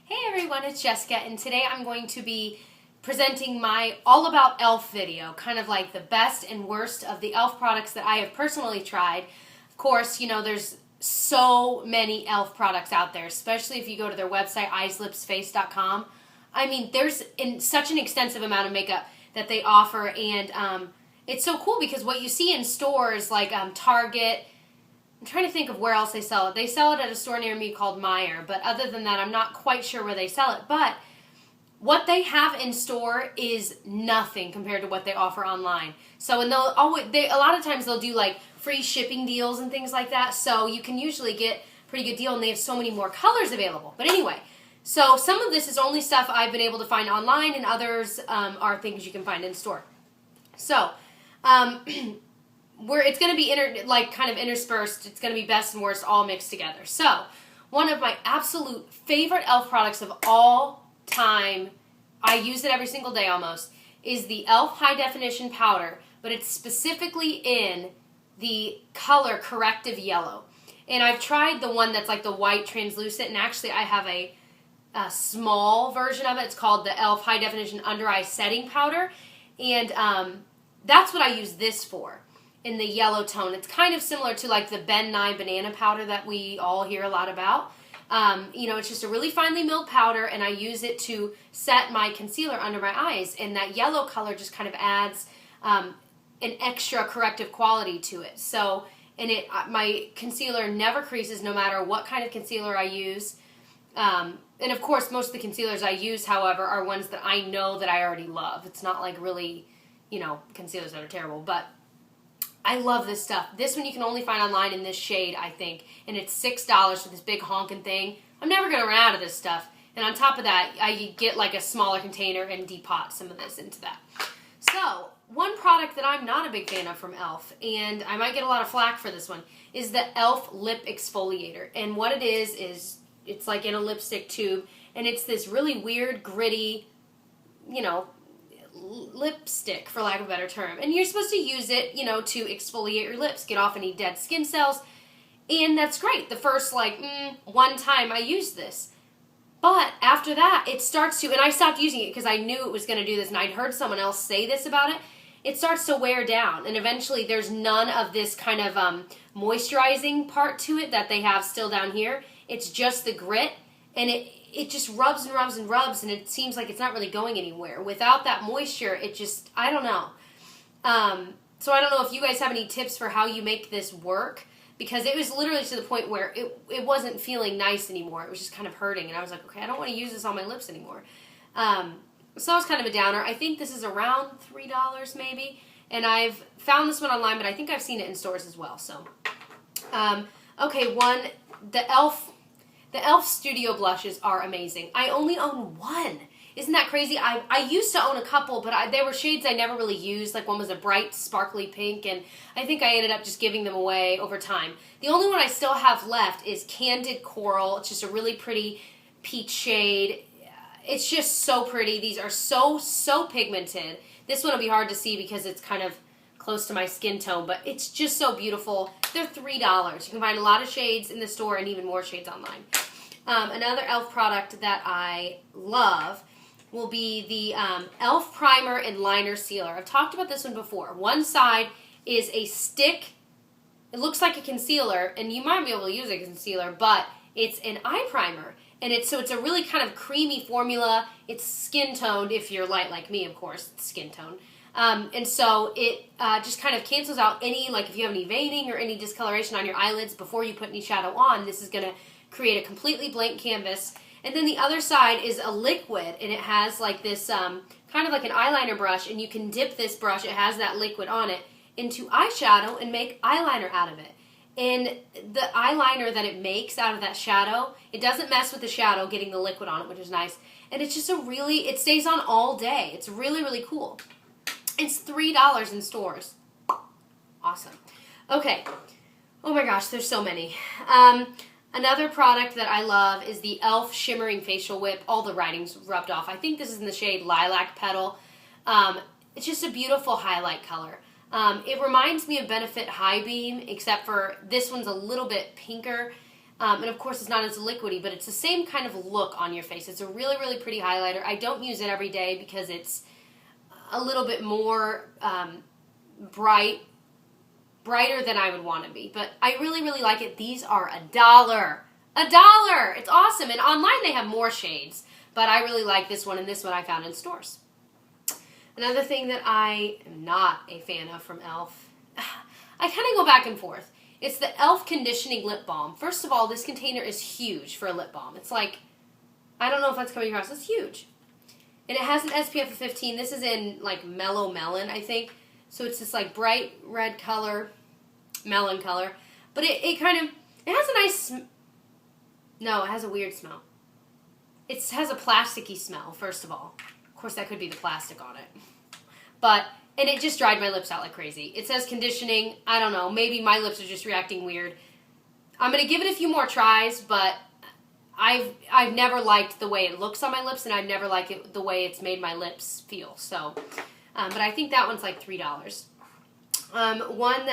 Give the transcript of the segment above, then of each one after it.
Hey everyone, it's Jessica, and today I'm going to be presenting my all about e.L.F. video, kind of like the best and worst of the e.L.F. products that I have personally tried. Of course, you know, there's so many e.L.F. products out there, especially if you go to their website, eyeslipsface.com. I mean, there's such an extensive amount of makeup that they offer, and it's so cool because what you see in stores like Target, I'm trying to think of where else they sell it. They sell it at a store near me called Meijer, but other than that, I'm not quite sure where they sell it. But what they have in store is nothing compared to what they offer online. So, and a lot of times they'll do like free shipping deals and things like that. So you can usually get a pretty good deal, and they have so many more colors available. But anyway, so some of this is only stuff I've been able to find online, and others are things you can find in store. So, it's going to be kind of interspersed. It's going to be best and worst all mixed together. So, one of my absolute favorite e.L.F. products of all time, I use it every single day almost, is the e.L.F. High Definition Powder, but it's specifically in the color Corrective Yellow. And I've tried the one that's like the white translucent, and actually I have a small version of it. It's called the e.L.F. High Definition Under Eye Setting Powder, and that's what I use this for. In the yellow tone. It's kind of similar to like the Ben Nye banana powder that we all hear a lot about. It's just a really finely milled powder, and I use it to set my concealer under my eyes, and that yellow color just kind of adds an extra corrective quality to it. So, and my concealer never creases no matter what kind of concealer I use. And of course, most of the concealers I use, however, are ones that I know that I already love. It's not like really, concealers that are terrible, but I love this stuff. This one you can only find online in this shade, I think, and it's $6 for this big honking thing. I'm never going to run out of this stuff. And on top of that, I get like a smaller container and depot some of this into that. So, one product that I'm not a big fan of from e.L.F., and I might get a lot of flack for this one, is the e.L.F. Lip Exfoliator. And what it is it's like in a lipstick tube, and it's this really weird, gritty, lipstick, for lack of a better term. And you're supposed to use it, to exfoliate your lips, get off any dead skin cells, and that's great. The first, one time I used this. But after that, it starts to, and I stopped using it because I knew it was going to do this, and I'd heard someone else say this about it. It starts to wear down, and eventually there's none of this kind of moisturizing part to it that they have still down here. It's just the grit, and it just rubs and rubs and rubs, and it seems like it's not really going anywhere. Without that moisture, it just, I don't know. So I don't know if you guys have any tips for how you make this work, because it was literally to the point where it wasn't feeling nice anymore. It was just kind of hurting, and I was like, okay, I don't want to use this on my lips anymore. So that was kind of a downer. I think this is around $3 maybe, and I've found this one online, but I think I've seen it in stores as well. So, okay, the e.L.F. Studio Blushes are amazing. I only own one. Isn't that crazy? I used to own a couple, but they were shades I never really used. Like one was a bright, sparkly pink, and I think I ended up just giving them away over time. The only one I still have left is Candid Coral. It's just a really pretty peach shade. It's just so pretty. These are so pigmented. This one will be hard to see because it's kind of close to my skin tone, but it's just so beautiful. They're $3. You can find a lot of shades in the store and even more shades online. Another e.L.F. product that I love will be the E.L.F. Primer and Liner Sealer. I've talked about this one before. One side is a stick. It looks like a concealer, and you might be able to use a concealer, but it's an eye primer. And it's a really kind of creamy formula. It's skin toned, if you're light like me, of course, it's skin toned. And so it just kind of cancels out any, like if you have any veining or any discoloration on your eyelids before you put any shadow on, this is going to create a completely blank canvas. And then the other side is a liquid, and it has like this kind of like an eyeliner brush, and you can dip this brush, it has that liquid on it, into eyeshadow and make eyeliner out of it. And the eyeliner that it makes out of that shadow, it doesn't mess with the shadow getting the liquid on it, which is nice. And it's just it stays on all day. It's really, really cool. It's $3 in stores. Awesome. Okay. Oh my gosh, there's so many. Another product that I love is the E.L.F. Shimmering Facial Whip. All the writing's rubbed off. I think this is in the shade Lilac Petal. It's just a beautiful highlight color. It reminds me of Benefit High Beam, except for this one's a little bit pinker. And of course, it's not as liquidy, but it's the same kind of look on your face. It's a really, really pretty highlighter. I don't use it every day because it's a little bit more brighter than I would want to be. But I really, really like it. These are $1. $1! It's awesome. And online they have more shades. But I really like this one, and this one I found in stores. Another thing that I am not a fan of from E.L.F. I kind of go back and forth. It's the E.L.F. Conditioning Lip Balm. First of all, this container is huge for a lip balm. It's like, I don't know if that's coming across. It's huge. And it has an SPF of 15. This is in, like, Mellow Melon, I think. So it's this, like, bright red color, melon color. But it has a nice, no, it has a weird smell. It has a plasticky smell, first of all. Of course, that could be the plastic on it. And it just dried my lips out like crazy. It says conditioning. I don't know. Maybe my lips are just reacting weird. I'm going to give it a few more tries, but I've never liked the way it looks on my lips, and I've never liked it the way it's made my lips feel. So, but I think that one's like $3. One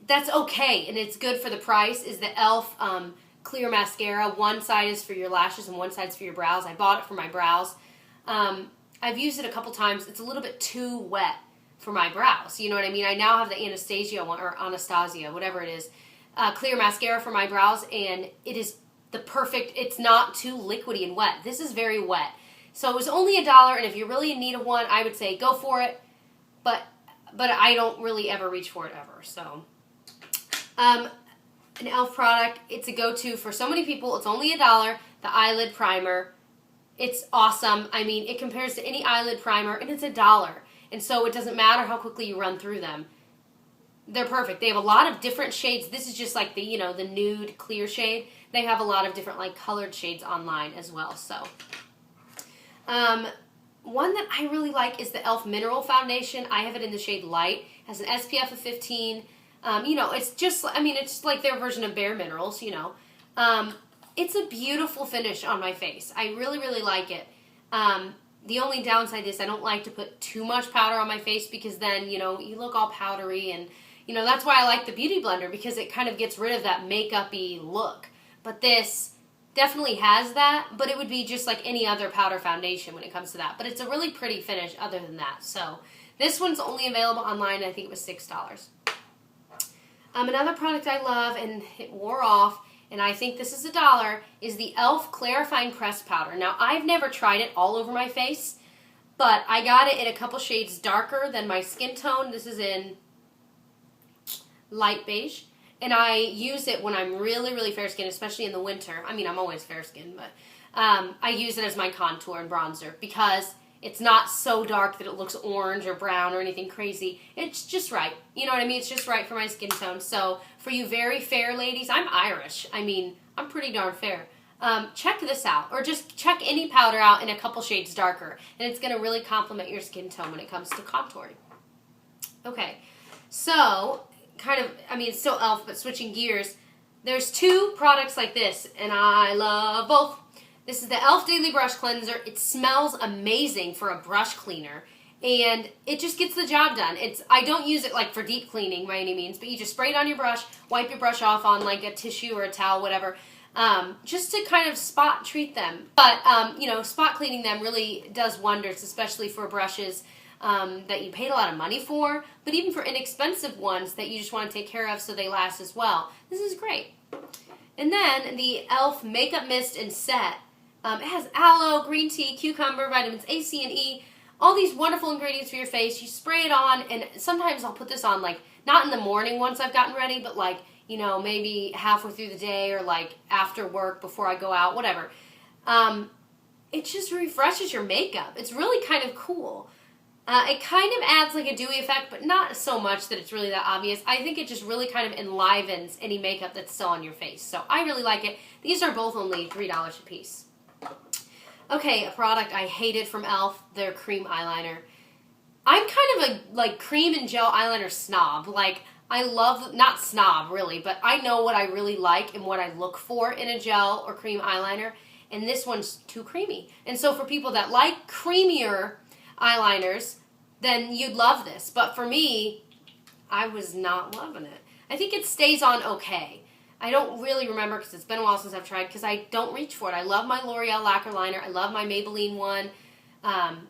that's okay, and it's good for the price, is the E.L.F. Clear Mascara. One side is for your lashes and one side is for your brows. I bought it for my brows. I've used it a couple times. It's a little bit too wet for my brows. You know what I mean? I now have the Anastasia one, or Anastasia, whatever it is, clear mascara for my brows, and it is the perfect, it's not too liquidy and wet. This is very wet. So it was only $1, and if you're really in need of one, I would say go for it, but I don't really ever reach for it ever. So, an E.L.F. product, it's a go-to for so many people. It's only $1, the Eyelid Primer. It's awesome. I mean, it compares to any eyelid primer, and it's $1. And so it doesn't matter how quickly you run through them. They're perfect. They have a lot of different shades. This is just like the, you know, the nude clear shade. They have a lot of different, like, colored shades online as well. So, one that I really like is the E.L.F. Mineral Foundation. I have it in the shade Light. It has an SPF of 15. You know, it's just, I mean, it's like their version of Bare Minerals, you know. It's a beautiful finish on my face. I really, really like it. The only downside is I don't like to put too much powder on my face because then, you know, you look all powdery, and, you know, that's why I like the Beauty Blender, because it kind of gets rid of that makeup-y look. But this definitely has that, but it would be just like any other powder foundation when it comes to that. But it's a really pretty finish other than that. So this one's only available online. I think it was $6. Another product I love, and it wore off, and I think this is $1, is the E.L.F. Clarifying Pressed Powder. Now, I've never tried it all over my face, but I got it in a couple shades darker than my skin tone. This is in light beige, and I use it when I'm really, really fair-skinned, especially in the winter. I mean, I'm always fair-skinned, but I use it as my contour and bronzer because it's not so dark that it looks orange or brown or anything crazy. It's just right. You know what I mean? It's just right for my skin tone. So for you very fair ladies, I'm Irish. I mean, I'm pretty darn fair. Check this out, or just check any powder out in a couple shades darker, and it's going to really complement your skin tone when it comes to contouring. Okay, so kind of, I mean, it's still E.L.F., but switching gears, there's two products like this, and I love both. This is the E.L.F. Daily Brush Cleanser. It smells amazing for a brush cleaner, and it just gets the job done. I don't use it like for deep cleaning by any means, but you just spray it on your brush, wipe your brush off on like a tissue or a towel, whatever, just to kind of spot treat them. But, you know, spot cleaning them really does wonders, especially for brushes that you paid a lot of money for, but even for inexpensive ones that you just want to take care of so they last as well. This is great. And then the E.L.F. Makeup Mist and Set. It has aloe, green tea, cucumber, vitamins A, C, and E, all these wonderful ingredients for your face. You spray it on, and sometimes I'll put this on, like, not in the morning once I've gotten ready, but, like, you know, maybe halfway through the day or, like, after work, before I go out, whatever. It just refreshes your makeup. It's really kind of cool. It kind of adds, like, a dewy effect, but not so much that it's really that obvious. I think it just really kind of enlivens any makeup that's still on your face. So I really like it. These are both only $3 a piece. Okay, a product I hated from E.L.F., their cream eyeliner. I'm kind of a, like, cream and gel eyeliner snob. Like, I love, not snob, really, but I know what I really like and what I look for in a gel or cream eyeliner, and this one's too creamy. And so for people that like creamier eyeliners, then you'd love this. But for me, I was not loving it. I think it stays on okay. I don't really remember because it's been a while since I've tried because I don't reach for it. I love my L'Oreal lacquer liner. I love my Maybelline one.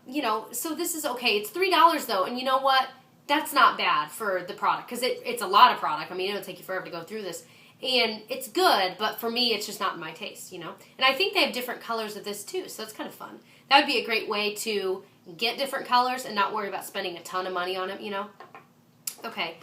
You know, so this is okay. It's $3 though, and you know what? That's not bad for the product because it's a lot of product. I mean, it'll take you forever to go through this. And it's good, but for me, it's just not my taste, you know? And I think they have different colors of this too, so it's kind of fun. That would be a great way to get different colors and not worry about spending a ton of money on it, you know? Okay.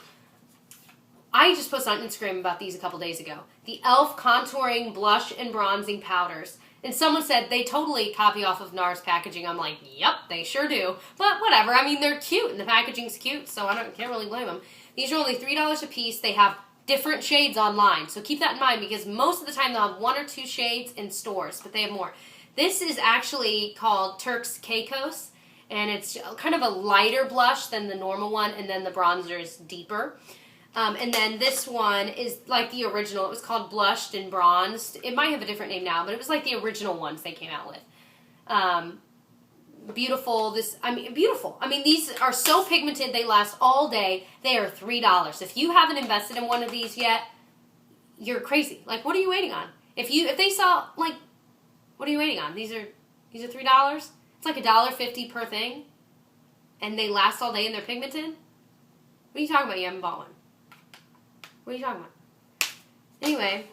I just posted on Instagram about these a couple days ago. The E.L.F. Contouring Blush and Bronzing Powders. And someone said they totally copy off of NARS packaging. I'm like, yep, they sure do. But whatever. I mean, they're cute, and the packaging's cute, so can't really blame them. These are only $3 a piece. They have different shades online, so keep that in mind because most of the time they'll have 1 or 2 shades in stores, but they have more. This is actually called Turks Caicos, and it's kind of a lighter blush than the normal one, and then the bronzer is deeper. And then this one is like the original. It was called Blushed and Bronzed. It might have a different name now, but it was like the original ones they came out with. Beautiful. Beautiful. I mean, these are so pigmented. They last all day. They are $3. If you haven't invested in one of these yet, you're crazy. Like, what are you waiting on? If they saw, like, what are you waiting on? These are $3. It's like $1.50 per thing, and they last all day and they're pigmented. What are you talking about? You haven't bought one. What are you talking about? Anyway,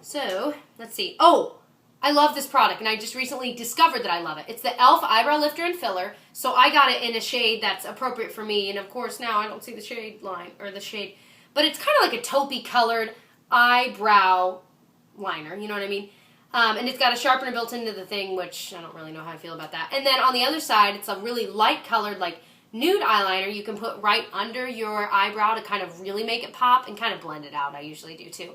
so let's see. Oh, I love this product, and I just recently discovered that I love it. It's the E.L.F. Eyebrow Lifter and Filler, so I got it in a shade that's appropriate for me, and of course now I don't see the shade line, or the shade, but it's kind of like a taupey colored eyebrow liner, you know what I mean? And it's got a sharpener built into the thing, which I don't really know how I feel about that. And then on the other side, it's a really light colored, like nude eyeliner you can put right under your eyebrow to kind of really make it pop and kind of blend it out. I usually do too.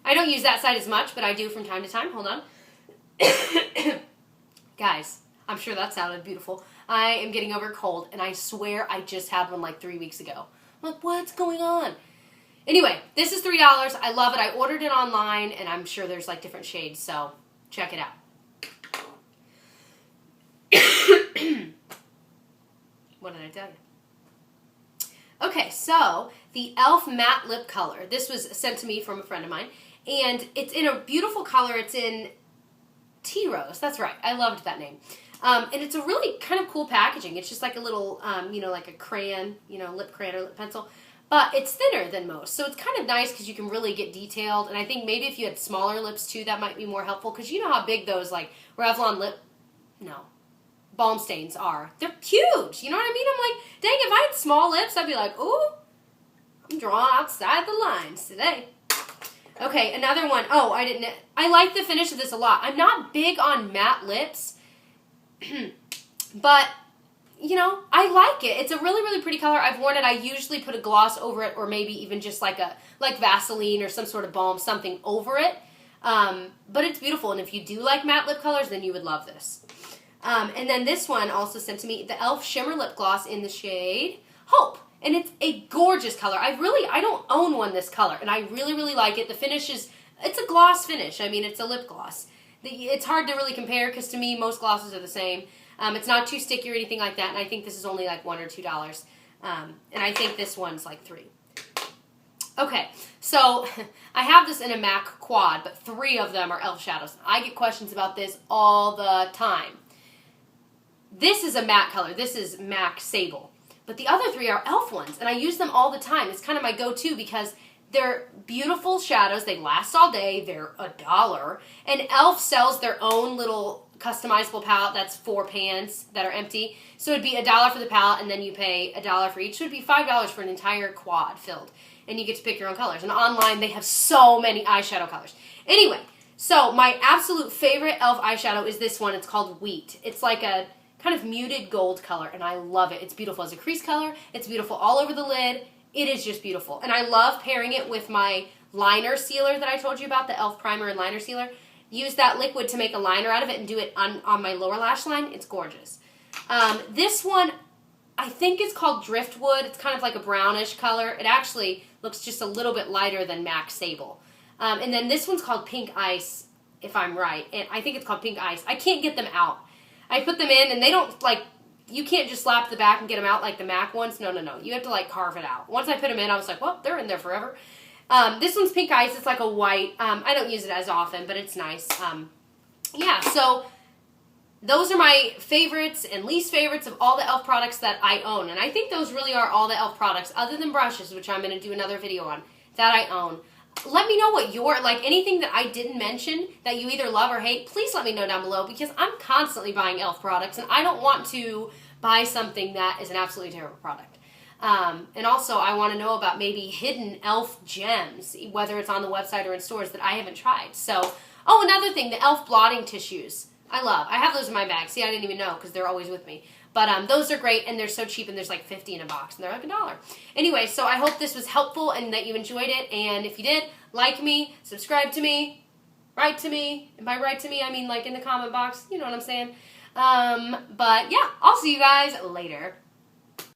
I don't use that side as much, but I do from time to time. Hold on. Guys, I'm sure that sounded beautiful. I am getting over a cold, and I swear I just had one like 3 weeks ago. I'm like, what's going on? Anyway, this is $3. I love it. I ordered it online, and I'm sure there's like different shades, so check it out. What did I tell you? Okay, so the E.L.F. Matte Lip Color. This was sent to me from a friend of mine, and it's in a beautiful color. It's in Tea Rose. That's right. I loved that name. And it's a really kind of cool packaging. It's just like a little, you know, like a crayon, you know, lip crayon or lip pencil. But it's thinner than most, so it's kind of nice because you can really get detailed. And I think maybe if you had smaller lips, too, that might be more helpful. Because you know how big those, like, Revlon balm stains are. They're huge. You know what I mean? I'm like, dang, if I had small lips, I'd be like, ooh, I'm drawing outside the lines today. Okay, another one. Oh, I like the finish of this a lot. I'm not big on matte lips, but, you know, I like it. It's a really, really pretty color. I've worn it. I usually put a gloss over it or maybe even just like Vaseline or some sort of balm, something over it. But it's beautiful, and if you do like matte lip colors, then you would love this. And then this one also sent to me, the E.L.F. Shimmer Lip Gloss in the shade Hope. And it's a gorgeous color. I don't own one this color, and I really, really like it. The finish it's a gloss finish. I mean, it's a lip gloss. It's hard to really compare because to me, most glosses are the same. It's not too sticky or anything like that, and I think this is only like $1 or $2. And I think this one's like $3. Okay, so I have this in a MAC quad, but 3 of them are E.L.F. shadows. I get questions about this all the time. This is a matte color. This is MAC Sable. But the other 3 are E.L.F. ones, and I use them all the time. It's kind of my go-to because they're beautiful shadows. They last all day. They're $1. And E.L.F. sells their own little customizable palette that's 4 pans that are empty. So it'd be $1 for the palette, and then you pay $1 for each. So it'd be $5 for an entire quad filled. And you get to pick your own colors. And online, they have so many eyeshadow colors. Anyway, so my absolute favorite E.L.F. eyeshadow is this one. It's called Wheat. It's like a kind of muted gold color, and I love it. It's beautiful as a crease color. It's beautiful all over the lid. It is just beautiful. And I love pairing it with my liner sealer that I told you about, the E.L.F. primer and liner sealer. Use that liquid to make a liner out of it and do it on my lower lash line. It's gorgeous. This one, I think it's called Driftwood. It's kind of like a brownish color. It actually looks just a little bit lighter than MAC Sable. And then this one's called Pink Ice, if I'm right. And I think it's called Pink Ice. I can't get them out. I put them in, and they don't, like, you can't just slap the back and get them out like the MAC ones. No, no, no. You have to, like, carve it out. Once I put them in, I was like, well, they're in there forever. This one's Pink Ice. It's like a white. I don't use it as often, but it's nice. Yeah, so those are my favorites and least favorites of all the e.l.f. products that I own. And I think those really are all the e.l.f. products, other than brushes, which I'm going to do another video on, that I own. Let me know what your, like anything that I didn't mention that you either love or hate, please let me know down below, because I'm constantly buying e.l.f. products and I don't want to buy something that is an absolutely terrible product. And also I want to know about maybe hidden e.l.f. gems, whether it's on the website or in stores that I haven't tried. So, oh, another thing, the e.l.f. blotting tissues. I have those in my bag. See, I didn't even know because they're always with me. But those are great, and they're so cheap, and there's like 50 in a box, and they're like $1. Anyway, so I hope this was helpful and that you enjoyed it, and if you did, like me, subscribe to me, write to me, and by write to me, I mean like in the comment box, you know what I'm saying. But yeah, I'll see you guys later.